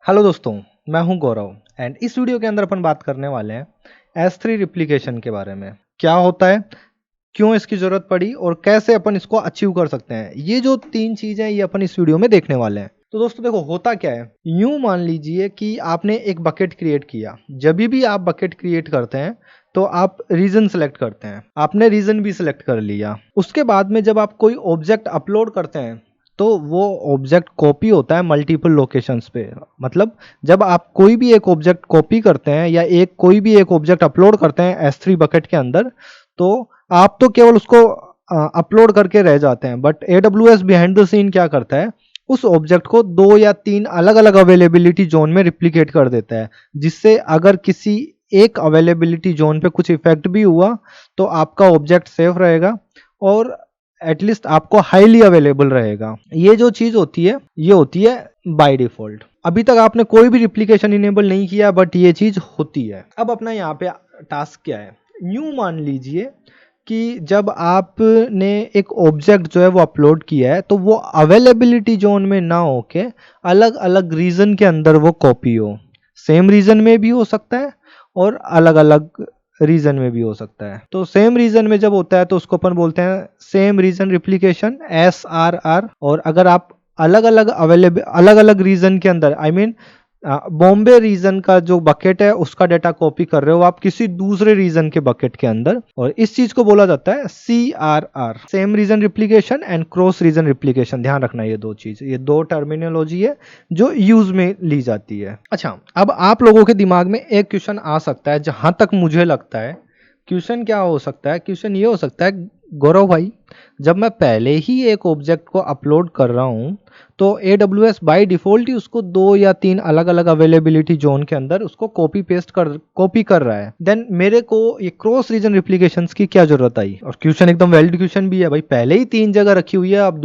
Hello दोस्तों, मैं हूं गौरव एंड इस वीडियो के अंदर अपन बात करने वाले हैं S3 रिप्लिकेशन के बारे में। क्या होता है, क्यों इसकी ज़रूरत पड़ी और कैसे अपन इसको अचीव कर सकते हैं। ये जो तीन चीज़ें हैं ये अपन इस वीडियो में देखने वाले हैं। तो दोस्तों देखो, होता क्या है, यूं मान लीजिए कि आपने एक बकेट क्रिएट किया। जब भी आप बकेट क्रिएट करते हैं तो आप रीजन सेलेक्ट करते हैं। आपने रीजन भी सिलेक्ट कर लिया। उसके बाद में जब आप कोई ऑब्जेक्ट अपलोड करते हैं तो वो ऑब्जेक्ट कॉपी होता है मल्टीपल लोकेशंस पे। मतलब जब आप कोई भी एक ऑब्जेक्ट कॉपी करते हैं या कोई भी एक ऑब्जेक्ट अपलोड करते हैं S3 बकेट के अंदर, तो आप तो केवल उसको अपलोड करके रह जाते हैं, but AWS behind the scene क्या करता है, उस ऑब्जेक्ट को 2 या 3 अलग अलग अवेलेबिलिटी जोन में रिप्लिकेट कर देता है, जिससे अगर किसी एक अवेलेबिलिटी जोन पे कुछ इफेक्ट भी हुआ तो आपका ऑब्जेक्ट सेफ रहेगा और एटलीस्ट आपको हाईली अवेलेबल रहेगा। ये जो चीज होती है ये होती है बाय डिफॉल्ट। अभी तक आपने कोई भी रिप्लिकेशन इनेबल नहीं किया बट ये चीज होती है। अब अपना यहाँ पे टास्क क्या है, यूं मान लीजिए कि जब आपने एक ऑब्जेक्ट जो है वो अपलोड किया है तो वो अवेलेबिलिटी जोन में ना होके अलग अलग रीजन के अंदर वो कॉपी हो। सेम रीजन में भी हो सकता है और अलग अलग रीजन में भी हो सकता है। तो सेम रीजन में जब होता है तो उसको अपन बोलते हैं सेम रीजन रिप्लिकेशन, SRR। और अगर आप अलग अलग रीजन के अंदर, आई मीन बॉम्बे रीजन का जो बकेट है उसका डाटा कॉपी कर रहे हो आप किसी दूसरे रीजन के बकेट के अंदर, और इस चीज को बोला जाता है CRR, same region replication and cross region replication. ध्यान रखना, ये दो चीज, ये दो टर्मिनोलॉजी है जो यूज में ली जाती है। अच्छा, अब आप लोगों के दिमाग में एक क्वेश्चन आ सकता है, जहां तक मुझे लगता है क्वेश्चन क्या हो सकता है, क्वेश्चन ये हो सकता है, गौरव भाई जब मैं पहले ही एक ऑब्जेक्ट को अपलोड कर रहा हूं तो AWS बाय डिफॉल्ट ही उसको 2 या 3 अलग अलग अवेलेबिलिटी जोन के अंदर उसको कॉपी कर रहा है, देन मेरे को ये क्रॉस रीजन रिप्लिकेशंस की क्या जरूरत आई। और क्वेश्चन एकदम वैलिड क्वेश्चन भी है भाई, पहले ही 3 जगह रखी हुई है, आप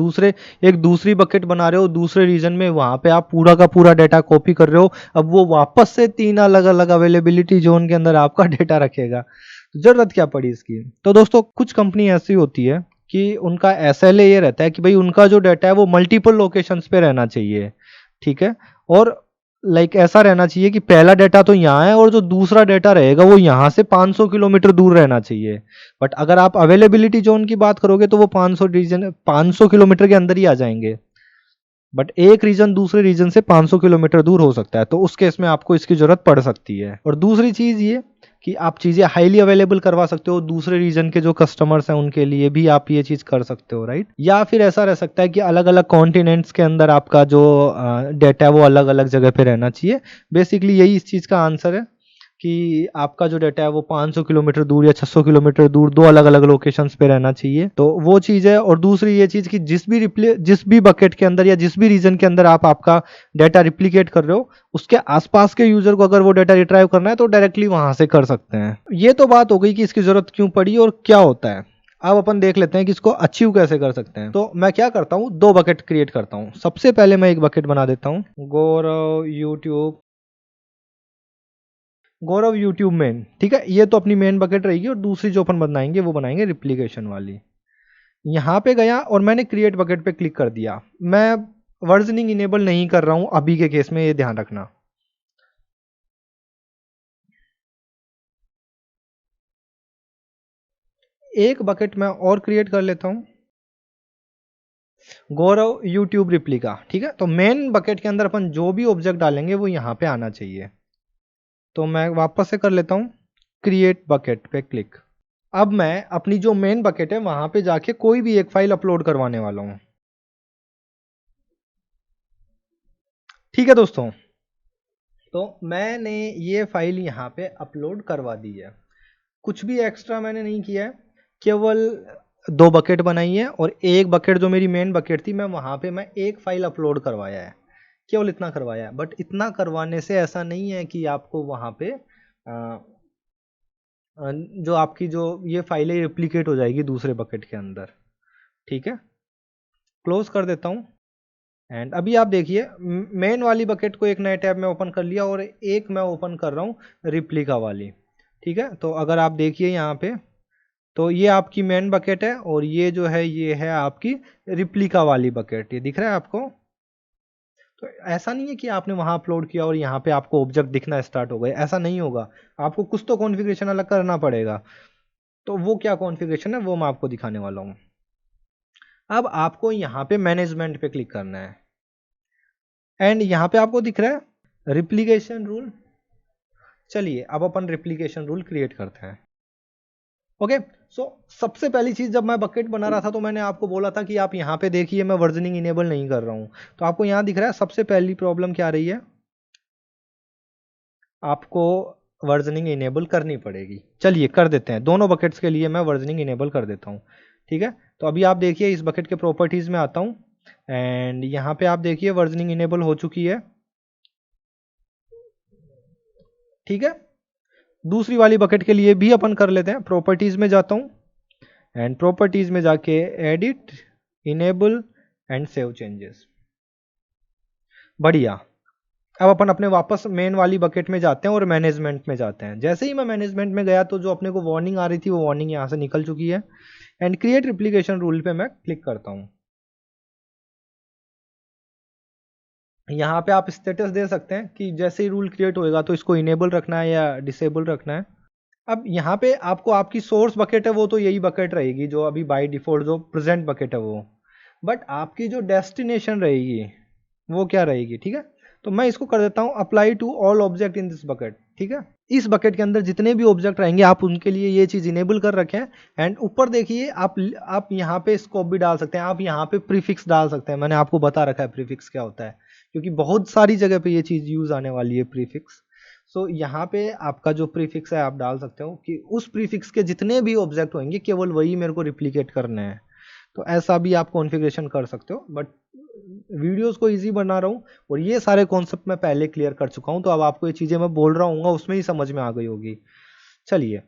एक दूसरी बकेट बना रहे हो दूसरे रीजन में, वहां पे आप पूरा का पूरा डेटा कॉपी कर रहे हो, अब वो वापस से 3 अलग अलग अवेलेबिलिटी जोन के अंदर आपका डेटा रखेगा, जरूरत क्या पड़ी इसकी। तो दोस्तों कुछ कंपनी ऐसी होती है कि उनका SLA ये रहता है कि भाई उनका जो डाटा है वो मल्टीपल लोकेशंस पे रहना चाहिए, ठीक है। और ऐसा रहना चाहिए कि पहला डाटा तो यहाँ है और जो दूसरा डाटा रहेगा वो यहाँ से 500 किलोमीटर दूर रहना चाहिए। बट अगर आप अवेलेबिलिटी जोन की बात करोगे तो वो 500 किलोमीटर के अंदर ही आ जाएंगे, बट एक रीजन दूसरे रीजन से 500 किलोमीटर दूर हो सकता है, तो उस केस में आपको इसकी जरूरत पड़ सकती है। और दूसरी चीज ये कि आप चीजें हाईली अवेलेबल करवा सकते हो, दूसरे रीजन के जो कस्टमर्स हैं उनके लिए भी आप ये चीज कर सकते हो, राइट। या फिर ऐसा रह सकता है कि अलग अलग कॉन्टिनेंट्स के अंदर आपका जो डेटा है वो अलग अलग जगह पे रहना चाहिए। बेसिकली यही इस चीज का आंसर है कि आपका जो डाटा है वो 500 किलोमीटर दूर या 600 किलोमीटर दूर 2 अलग अलग लोकेशंस पे रहना चाहिए, तो वो चीज़ है। और दूसरी ये चीज़ कि जिस भी बकेट के अंदर या जिस भी रीजन के अंदर आप आपका डाटा रिप्लिकेट कर रहे हो उसके आसपास के यूजर को अगर वो डाटा रिट्राइव करना है तो डायरेक्टली वहां से कर सकते हैं। ये तो बात हो गई कि इसकी जरूरत क्यों पड़ी और क्या होता है। अब अपन देख लेते हैं कि इसको अचीव कैसे कर सकते हैं। तो मैं क्या करता हूँ, 2 बकेट क्रिएट करता हूँ। सबसे पहले मैं एक बकेट बना देता हूँ, गौरव यूट्यूब मेन, ठीक है। ये तो अपनी मेन बकेट रहेगी और दूसरी जो अपन बनाएंगे वो बनाएंगे रिप्लिकेशन वाली। यहाँ पे गया और मैंने क्रिएट बकेट पे क्लिक कर दिया। मैं वर्जनिंग इनेबल नहीं कर रहा हूं अभी के केस में, ये ध्यान रखना। एक बकेट मैं और क्रिएट कर लेता हूं, गौरव यूट्यूब रिप्लिका, ठीक है। तो मेन बकेट के अंदर अपन जो भी ऑब्जेक्ट डालेंगे वो यहाँ पे आना चाहिए। तो मैं वापस से कर लेता हूं, क्रिएट बकेट पे क्लिक। अब मैं अपनी जो मेन बकेट है वहां पे जाके कोई भी एक फाइल अपलोड करवाने वाला हूं, ठीक है दोस्तों। तो मैंने ये फाइल यहाँ पे अपलोड करवा दी है, कुछ भी एक्स्ट्रा मैंने नहीं किया है, केवल 2 बकेट बनाई है और एक बकेट जो मेरी मेन बकेट थी मैं वहाँ पे मैं एक फाइल अपलोड करवाया है, केवल इतना करवाया है। बट इतना करवाने से ऐसा नहीं है कि आपको वहाँ पे जो आपकी जो ये फाइल है रिप्लिकेट हो जाएगी दूसरे बकेट के अंदर, ठीक है। क्लोज कर देता हूँ एंड अभी आप देखिए मेन वाली बकेट को एक नए टैब में ओपन कर लिया और एक मैं ओपन कर रहा हूँ रिप्लिका वाली, ठीक है। तो अगर आप देखिए यहाँ पे तो ये आपकी मेन बकेट है और ये जो है ये है आपकी रिप्लिका वाली बकेट, ये दिख रहा है आपको। तो ऐसा नहीं है कि आपने वहां अपलोड किया और यहाँ पे आपको ऑब्जेक्ट दिखना स्टार्ट हो गए, ऐसा नहीं होगा। आपको कुछ तो कॉन्फ़िगरेशन अलग करना पड़ेगा। तो वो क्या कॉन्फ़िगरेशन है वो मैं आपको दिखाने वाला हूँ। अब आपको यहाँ पे मैनेजमेंट पे क्लिक करना है एंड यहाँ पे आपको दिख रहा है रिप्लिकेशन रूल। चलिए अब अपन रिप्लिकेशन रूल क्रिएट करते हैं। ओके, सो सबसे पहली चीज, जब मैं बकेट बना रहा था तो मैंने आपको बोला था कि आप यहाँ पे देखिए मैं वर्जनिंग इनेबल नहीं कर रहा हूँ। तो आपको यहाँ दिख रहा है सबसे पहली प्रॉब्लम क्या आ रही है, आपको वर्जनिंग इनेबल करनी पड़ेगी। चलिए कर देते हैं, दोनों बकेट्स के लिए मैं वर्जनिंग इनेबल कर देता हूँ। ठीक है, तो अभी आप देखिए इस बकेट के प्रॉपर्टीज में आता हूँ एंड यहाँ पे आप देखिए वर्जनिंग इनेबल हो चुकी है। ठीक है, दूसरी वाली बकेट के लिए भी अपन कर लेते हैं। प्रॉपर्टीज में जाता हूँ एंड प्रॉपर्टीज में जाके edit enable and save changes. बढ़िया, अब अपन अपने वापस मेन वाली बकेट में जाते हैं और मैनेजमेंट में जाते हैं। जैसे ही मैं मैनेजमेंट में गया तो जो अपने को वार्निंग आ रही थी वो वार्निंग यहाँ से निकल चुकी है एंड क्रिएट रिप्लिकेशन रूल पे मैं क्लिक करता हूँ। यहाँ पे आप स्टेटस दे सकते हैं कि जैसे ही रूल क्रिएट होएगा तो इसको इनेबल रखना है या डिसेबल रखना है। अब यहाँ पे आपको आपकी सोर्स बकेट है वो तो यही बकेट रहेगी जो अभी बाय डिफॉल्ट जो प्रेजेंट बकेट है वो, बट आपकी जो डेस्टिनेशन रहेगी वो क्या रहेगी। ठीक है, तो मैं इसको कर देता हूँ apply to all object in this bucket. ठीक है, इस बकेट के अंदर जितने भी ऑब्जेक्ट रहेंगे आप उनके लिए ये चीज इनेबल कर रखें एंड ऊपर देखिए आप यहाँ पे स्कोप भी डाल सकते हैं, आप यहाँ पे प्रीफिक्स डाल सकते हैं। मैंने आपको बता रखा है प्रीफिक्स क्या होता है, क्योंकि बहुत सारी जगह पे ये चीज यूज आने वाली है प्रीफिक्स। सो यहाँ पे आपका जो प्रीफिक्स है आप डाल सकते हो कि उस प्रीफिक्स के जितने भी ऑब्जेक्ट होंगे केवल वही मेरे को रिप्लिकेट करने हैं। तो ऐसा भी आप कॉन्फ़िगरेशन कर सकते हो, बट वीडियोस को इजी बना रहा हूँ और ये सारे कॉन्सेप्ट मैं पहले क्लियर कर चुका हूँ, तो अब आपको ये चीज़ें मैं बोल रहा हूँ उसमें ही समझ में आ गई होगी। चलिए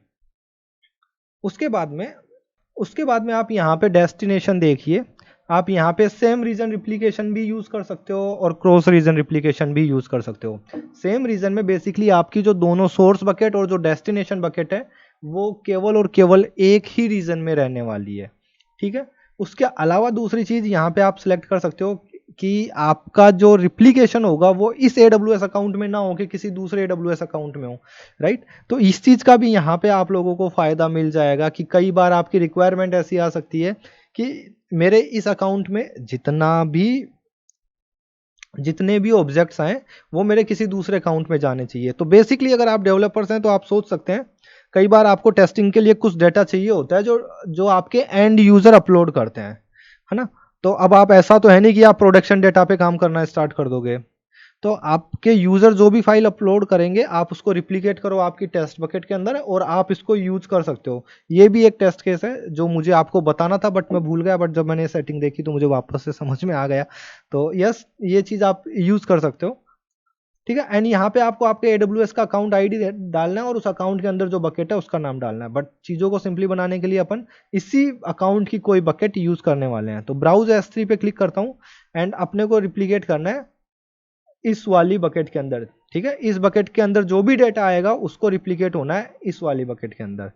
उसके बाद में आप यहाँ पे डेस्टिनेशन देखिए, आप यहाँ पे सेम रीजन रिप्लिकेशन भी यूज कर सकते हो और क्रॉस रीजन रिप्लिकेशन भी यूज कर सकते हो। सेम रीजन में बेसिकली आपकी जो दोनों सोर्स बकेट और जो डेस्टिनेशन बकेट है वो केवल और केवल एक ही रीजन में रहने वाली है। ठीक है, उसके अलावा दूसरी चीज यहाँ पे आप सिलेक्ट कर सकते हो कि आपका जो रिप्लिकेशन होगा वो इस AWS अकाउंट में ना हो कि किसी दूसरे AWS अकाउंट में हो। राइट, तो इस चीज का भी यहाँ पे आप लोगों को फायदा मिल जाएगा कि कई बार आपकी रिक्वायरमेंट ऐसी आ सकती है कि मेरे इस अकाउंट में जितने भी ऑब्जेक्ट्स आए वो मेरे किसी दूसरे अकाउंट में जाने चाहिए। तो बेसिकली अगर आप डेवलपर्स हैं तो आप सोच सकते हैं कई बार आपको टेस्टिंग के लिए कुछ डेटा चाहिए होता है जो आपके एंड यूजर अपलोड करते हैं, है ना। तो अब आप ऐसा तो है नहीं कि आप प्रोडक्शन डेटा पे काम करना स्टार्ट कर दोगे। तो आपके यूजर जो भी फाइल अपलोड करेंगे आप उसको रिप्लिकेट करो आपकी टेस्ट बकेट के अंदर और आप इसको यूज कर सकते हो। ये भी एक टेस्ट केस है जो मुझे आपको बताना था बट मैं भूल गया, बट जब मैंने सेटिंग देखी तो मुझे वापस से समझ में आ गया। तो यस, ये चीज आप यूज कर सकते हो। ठीक है, एंड यहाँ पे आपको आपके AWS का अकाउंट आईडी डालना है और उस अकाउंट के अंदर जो बकेट है उसका नाम डालना है। बट चीजों को सिंपली बनाने के लिए अपन इसी अकाउंट की कोई बकेट यूज करने वाले हैं। तो ब्राउज S3 पे क्लिक करता हूँ एंड अपने को रिप्लिकेट करना है इस वाली बकेट के अंदर। ठीक है, इस बकेट के अंदर जो भी डेटा आएगा उसको रिप्लिकेट होना है इस वाली बकेट के अंदर।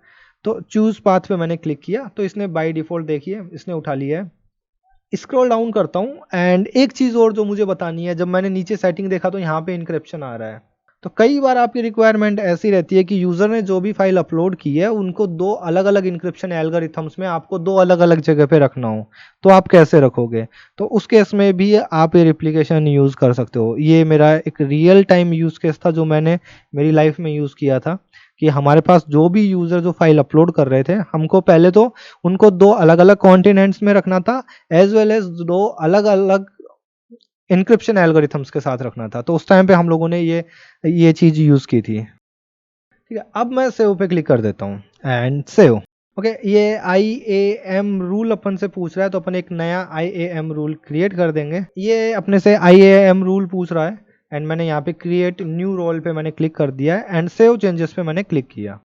तो चूज पाथ पे मैंने क्लिक किया तो इसने बाय डिफॉल्ट देखिए इसने उठा लिया है। स्क्रॉल डाउन करता हूं एंड एक चीज और जो मुझे बतानी है, जब मैंने नीचे सेटिंग देखा तो यहाँ पे इंक्रिप्शन आ रहा है। तो कई बार आपकी रिक्वायरमेंट ऐसी रहती है कि यूजर ने जो भी फाइल अपलोड की है उनको दो अलग अलग इंक्रिप्शन एल्गोरिथम्स में आपको दो अलग अलग जगह पे रखना हो, तो आप कैसे रखोगे। तो उस केस में भी आप ये रिप्लिकेशन यूज कर सकते हो। ये मेरा एक रियल टाइम यूज केस था जो मैंने मेरी लाइफ में यूज किया था कि हमारे पास जो भी यूजर जो फाइल अपलोड कर रहे थे हमको पहले तो उनको दो अलग अलग कॉन्टिनेंट्स में रखना था एज वेल एज दो अलग अलग इंक्रिप्शन एल्गोरिथम्स के साथ रखना था। तो उस टाइम पे हम लोगों ने ये चीज यूज की थी। ठीक है, अब मैं सेव पे क्लिक कर देता हूँ एंड सेव। ओके, ये IAM रूल अपन से पूछ रहा है तो अपन एक नया IAM रूल क्रिएट कर देंगे। ये अपने से IAM रूल पूछ रहा है एंड मैंने यहाँ पे क्रिएट न्यू रोल पे मैंने क्लिक कर दिया है एंड सेव चेंजेस पे मैंने क्लिक किया।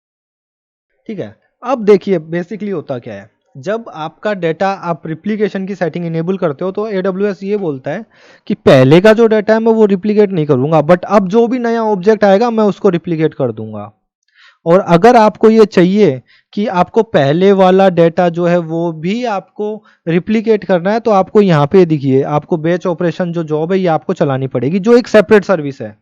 ठीक है, अब देखिए बेसिकली होता क्या है, जब आपका डेटा आप रिप्लिकेशन की सेटिंग इनेबल करते हो तो AWS ये बोलता है कि पहले का जो डेटा है मैं वो रिप्लिकेट नहीं करूंगा, बट अब जो भी नया ऑब्जेक्ट आएगा मैं उसको रिप्लिकेट कर दूंगा। और अगर आपको ये चाहिए कि आपको पहले वाला डेटा जो है वो भी आपको रिप्लिकेट करना है, तो आपको यहाँ पे दिखिए आपको बैच ऑपरेशन जो जॉब है ये आपको चलानी पड़ेगी, जो एक सेपरेट सर्विस है।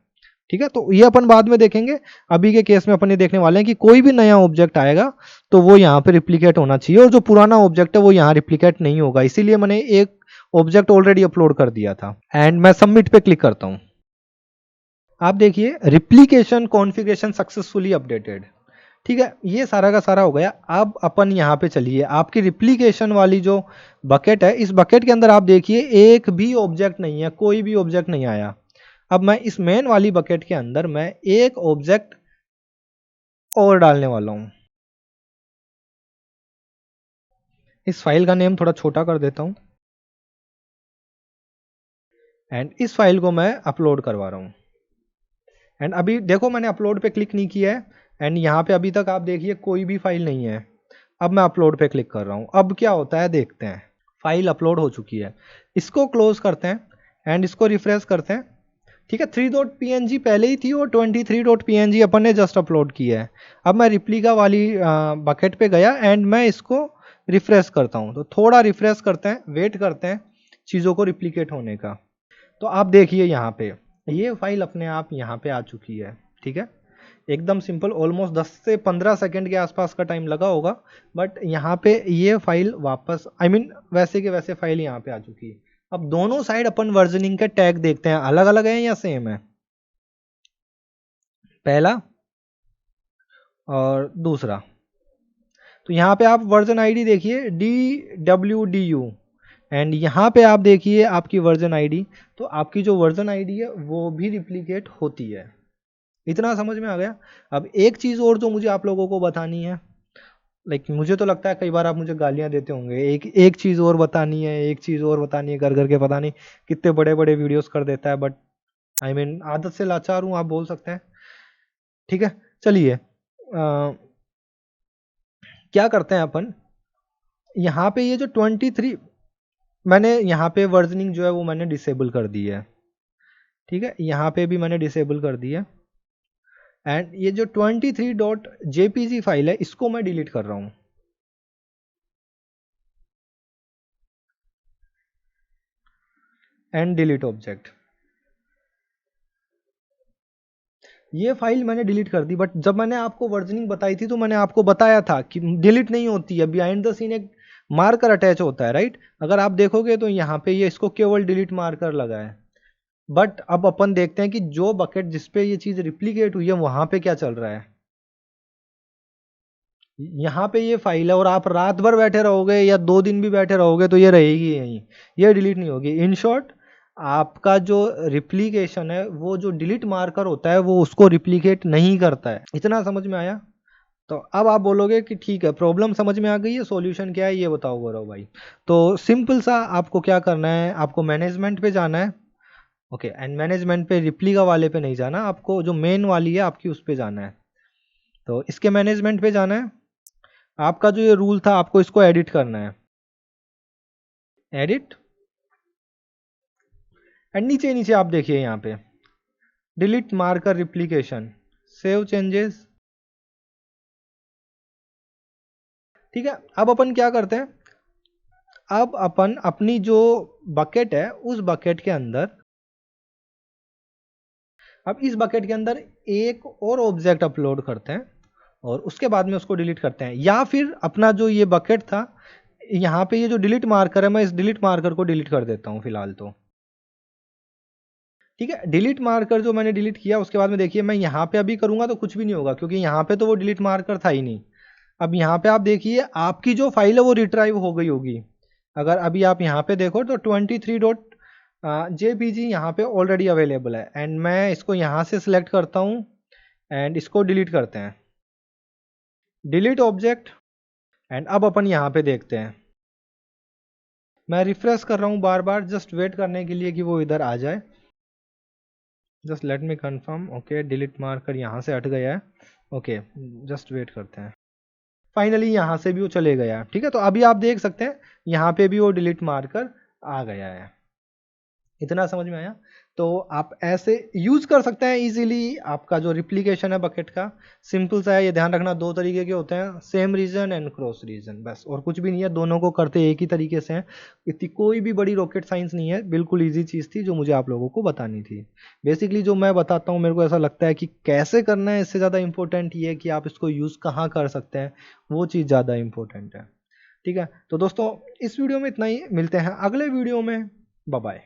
ठीक है, तो ये अपन बाद में देखेंगे। अभी के केस में अपन ये देखने वाले हैं कि कोई भी नया ऑब्जेक्ट आएगा तो वो यहाँ पे रिप्लिकेट होना चाहिए, और जो पुराना ऑब्जेक्ट है वो यहाँ रिप्लिकेट नहीं होगा। इसीलिए मैंने एक ऑब्जेक्ट ऑलरेडी अपलोड कर दिया था एंड मैं सबमिट पे क्लिक करता हूँ। आप देखिए रिप्लिकेशन कॉन्फ़िगरेशन सक्सेसफुली अपडेटेड। ठीक है, ये सारा का सारा हो गया। अब अपन यहाँ पे चलिए, आपकी रिप्लिकेशन वाली जो बकेट है, इस बकेट के अंदर आप देखिए एक भी ऑब्जेक्ट नहीं है, कोई भी ऑब्जेक्ट नहीं आया। अब मैं इस मेन वाली बकेट के अंदर मैं एक ऑब्जेक्ट और डालने वाला हूं। इस फाइल का नेम थोड़ा छोटा कर देता हूं एंड इस फाइल को मैं अपलोड करवा रहा हूं। एंड अभी देखो मैंने अपलोड पे क्लिक नहीं किया है एंड यहाँ पे अभी तक आप देखिए कोई भी फाइल नहीं है। अब मैं अपलोड पे क्लिक कर रहा हूं, अब क्या होता है देखते हैं। फाइल अपलोड हो चुकी है, इसको क्लोज करते हैं एंड इसको रिफ्रेश करते हैं। ठीक है, 3.png पहले ही थी और 23.png अपन ने जस्ट अपलोड किया है। अब मैं रिप्लिका वाली बकेट पे गया एंड मैं इसको रिफ्रेश करता हूँ। तो थोड़ा रिफ्रेश करते हैं, वेट करते हैं चीज़ों को रिप्लिकेट होने का। तो आप देखिए यहाँ पे ये फाइल अपने आप यहाँ पे आ चुकी है। ठीक है, एकदम सिंपल, ऑलमोस्ट 10 से 15 सेकंड के आसपास का टाइम लगा होगा, बट यहाँ पे ये फाइल वापस वैसे के वैसे फाइल यहाँ पे आ चुकी है। अब दोनों साइड अपन वर्जनिंग के टैग देखते हैं, अलग अलग है या सेम है, पहला और दूसरा। तो यहाँ पे आप वर्जन आईडी देखिए DWDU एंड यहाँ पे आप देखिए आपकी वर्जन आईडी। तो आपकी जो वर्जन आईडी है वो भी रिप्लिकेट होती है। इतना समझ में आ गया। अब एक चीज़ और जो मुझे आप लोगों को बतानी है, लाइक मुझे तो लगता है कई बार आप मुझे गालियां देते होंगे, एक एक चीज़ और बतानी है, एक चीज़ और बतानी है, कर करके पता नहीं कितने बड़े बड़े वीडियोस कर देता है, बट आदत से लाचार हूँ, आप बोल सकते हैं। ठीक है, चलिए क्या करते हैं अपन, यहाँ पे ये जो 23 मैंने यहाँ पे वर्जनिंग जो है वो मैंने डिसेबल कर दी है। ठीक है, यहाँ पे भी मैंने डिसेबल कर दी है एंड ये जो 23.jpg फाइल है इसको मैं डिलीट कर रहा हूँ। एंड डिलीट ऑब्जेक्ट, ये फाइल मैंने डिलीट कर दी, बट जब मैंने आपको वर्जनिंग बताई थी तो मैंने आपको बताया था कि डिलीट नहीं होती है, बिहाइंड द सीन एक मार्कर अटैच होता है, राइट। अगर आप देखोगे तो यहाँ पे ये इसको केवल डिलीट मार्कर लगा है। बट अब अपन देखते हैं कि जो बकेट जिसपे ये चीज रिप्लिकेट हुई है वहां पे क्या चल रहा है। यहाँ पे ये फाइल है और आप रात भर बैठे रहोगे या 2 दिन भी बैठे रहोगे तो ये रहेगी यहीं, ये डिलीट नहीं होगी। इन शॉर्ट, आपका जो रिप्लिकेशन है वो जो डिलीट मार्कर होता है वो उसको रिप्लिकेट नहीं करता है। इतना समझ में आया। तो अब आप बोलोगे कि ठीक है, प्रॉब्लम समझ में आ गई है, सॉल्यूशन क्या है ये बताओ गौरव भाई। तो सिंपल सा आपको क्या करना है, आपको मैनेजमेंट पे जाना है। ओके, एंड मैनेजमेंट पे रिप्लिका वाले पे नहीं जाना, आपको जो मेन वाली है आपकी उस पे जाना है। तो इसके मैनेजमेंट पे जाना है। आपका जो ये रूल था आपको इसको एडिट करना है, एडिट एंड नीचे नीचे आप देखिए यहाँ पे delete marker replication, save changes. ठीक है, अब अपन क्या करते हैं, अब अपन अपनी जो बकेट है उस बकेट के अंदर, अब इस बकेट के अंदर एक और ऑब्जेक्ट अपलोड करते हैं और उसके बाद में उसको डिलीट करते हैं। या फिर अपना जो ये बकेट था, यहाँ पे ये जो डिलीट मार्कर है मैं इस डिलीट मार्कर को डिलीट कर देता हूँ फिलहाल तो। ठीक है, डिलीट मार्कर जो मैंने डिलीट किया उसके बाद में देखिए मैं यहाँ पे अभी करूँगा तो कुछ भी नहीं होगा क्योंकि यहाँ पे तो वो डिलीट मार्कर था ही नहीं। अब यहाँ पे आप देखिए आपकी जो फाइल है वो रिट्राइव हो गई होगी। अगर अभी आप यहाँ पे देखो तो 23.jpg यहाँ पे ऑलरेडी अवेलेबल है एंड मैं इसको यहाँ से सिलेक्ट करता हूँ एंड इसको डिलीट करते हैं, डिलीट ऑब्जेक्ट। एंड अब अपन यहाँ पे देखते हैं, मैं रिफ्रेश कर रहा हूँ बार बार जस्ट वेट करने के लिए कि वो इधर आ जाए। Just let me confirm. Okay, delete marker यहाँ से हट गया है। ओके, जस्ट वेट करते हैं। फाइनली यहाँ से भी वो चले गया। ठीक है, तो अभी आप देख सकते हैं यहाँ पे भी वो डिलीट मार्कर आ गया है। इतना समझ में आया। तो आप ऐसे यूज कर सकते हैं इजीली। आपका जो रिप्लिकेशन है बकेट का सिंपल सा है, ये ध्यान रखना 2 तरीके के होते हैं, same region and cross region, बस और कुछ भी नहीं है। दोनों को करते एक ही तरीके से हैं। इतनी कोई भी बड़ी रॉकेट साइंस नहीं है, बिल्कुल ईजी चीज़ थी जो मुझे आप लोगों को बतानी थी। बेसिकली जो मैं बताता हूँ मेरे को ऐसा लगता है कि कैसे करना है इससे ज़्यादा इंपॉर्टेंट ये है कि आप इसको यूज़ कहाँ कर सकते हैं, वो चीज़ ज़्यादा इंपॉर्टेंट है। ठीक है, तो दोस्तों इस वीडियो में इतना ही, मिलते हैं अगले वीडियो में। Bye bye.